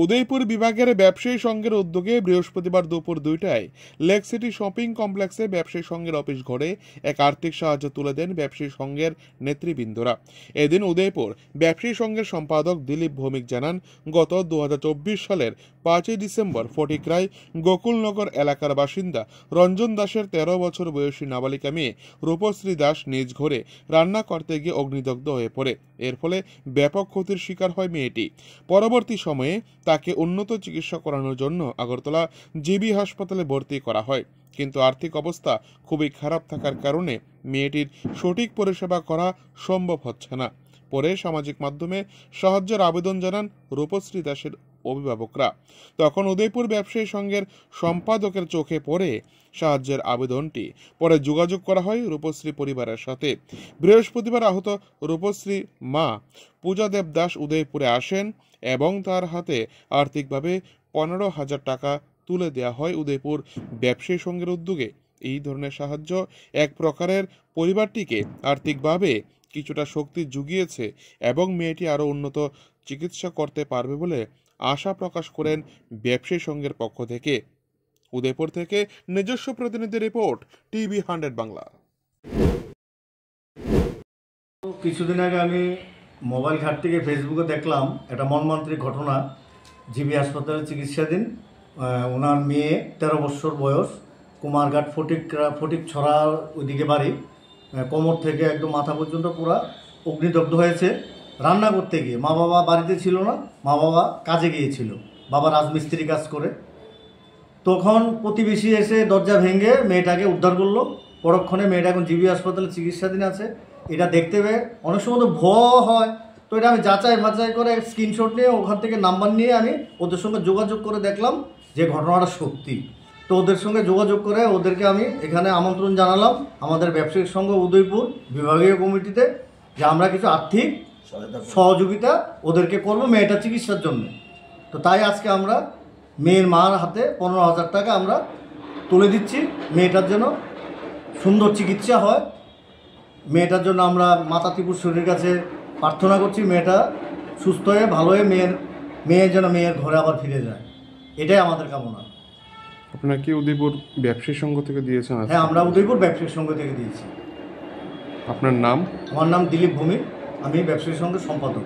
উদয়পুর বিভাগের ব্যবসায়ী সংঘের উদ্যোগে বৃহস্পতিবার দুপুর 2টায় লেক সিটি শপিং কমপ্লেক্সে ব্যবসায়ী সংঘের অফিস ঘরে এক আর্থিক সাহায্য তুলে দেন ব্যবসায়ী সংঘের নেতৃবৃন্দরা। এদিন উদয়পুর ব্যবসায়ী সংঘের সম্পাদক দিলীপ ভৌমিক জানান, গত 2024 সালের 5 ডিসেম্বর ফটিকরায় গোকুলনগর এলাকার বাসিন্দা রঞ্জন দাসের 13 বছর বয়সী নাবালিকা মেয়ে রূপশ্রী দাস নিজ ঘরে রান্না করতে গিয়ে অগ্নিদগ্ধ হয়ে পড়ে। এর ফলে ব্যাপক ক্ষতির শিকার হয় মেয়েটি। পরবর্তী সময়ে তাকে উন্নত চিকিৎসা করানোর জন্য আগরতলা জিবি হাসপাতালে ভর্তি করা হয়, কিন্তু আর্থিক অবস্থা খুবই খারাপ থাকার কারণে মেয়েটির সঠিক পরিষেবা করা সম্ভব হচ্ছে না। পরে সামাজিক মাধ্যমে সাহায্যের আবেদন জানান রূপশ্রী দাসের অভিভাবকরা। তখন উদয়পুর ব্যবসায়ী সংঘের সম্পাদকের চোখে পড়ে সাহায্যের আবেদনটি। পরে যোগাযোগ করা হয় রূপশ্রী পরিবারের সাথে। বৃহস্পতিবার আহত রূপশ্রী মা পূজা দেবদাস উদয়পুরে আসেন এবং তার হাতে আর্থিকভাবে 15,000 টাকা তুলে দেওয়া হয়। উদয়পুর ব্যবসায়ী সংঘের উদ্যোগে এই ধরনের সাহায্য এক প্রকারের পরিবারটিকে আর্থিকভাবে কিছুটা শক্তি জুগিয়েছে এবং মেয়েটি আরও উন্নত চিকিৎসা করতে পারবে বলে আশা প্রকাশ করেন ব্যবসায়ী সংঘের পক্ষ থেকে। উদয়পুর থেকে নিজস্ব প্রতিনিধি রিপোর্ট, টিভি 100 বাংলা। কিছুদিন আগে আমি মোবাইল ঘাট থেকে ফেসবুকে দেখলাম একটা মর্মান্তিক ঘটনা। জিবি হাসপাতালে চিকিৎসাধীন ওনার মেয়ে 13 বছর বয়স, কুমারঘাট ফটিক ছড়া ওইদিকে বাড়ি, কোমর থেকে একদম মাথা পর্যন্ত পুরা অগ্নিদগ্ধ হয়েছে রান্না করতে গিয়ে। মা বাবা বাড়িতে ছিল না, মা বাবা কাজে গিয়েছিল, বাবা রাজমিস্ত্রি কাজ করে। তখন প্রতিবেশী এসে দরজা ভেঙে মেয়েটাকে উদ্ধার করলো। পরক্ষণে মেয়েটা এখন জিবি হাসপাতালে চিকিৎসাধীন আছে। এটা দেখতে পেয়ে অনেক সময় তো ভয় হয়, তো এটা আমি যাচাই বাছাই করে স্ক্রিনশট নিয়ে ওখান থেকে নাম্বার নিয়ে আমি ওদের সঙ্গে যোগাযোগ করে দেখলাম যে ঘটনাটা সত্যি। তো ওদের সঙ্গে যোগাযোগ করে ওদেরকে আমি এখানে আমন্ত্রণ জানালাম আমাদের ব্যবসায়িক সংঘ উদয়পুর বিভাগীয় কমিটিতে, যে আমরা কিছু আর্থিক সহযোগিতা ওদেরকে করব মেয়েটার চিকিৎসার জন্য। তো তাই আজকে আমরা মেয়ের মার হাতে 15,000 টাকা আমরা তুলে দিচ্ছি। মেয়েটার জন্য সুন্দর চিকিৎসা হয়, মেয়েটার জন্য আমরা মাতা ত্রিপুরের কাছে প্রার্থনা করছি মেয়েটা সুস্থ হয়ে ভালো হয়ে মেয়ের যেন মেয়ের ঘরে আবার ফিরে যায়, এটাই আমাদের কামনা। আপনার কি উদয়পুর ব্যবসায়ী সংঘ থেকে দিয়েছেন? হ্যাঁ, আমরা উদয়পুর ব্যবসায়ী সংঘ থেকে দিয়েছি। আপনার নাম? আমার নাম দিলীপ ভৌমিক, আমি ব্যবসায়ী সংঘের সম্পাদক।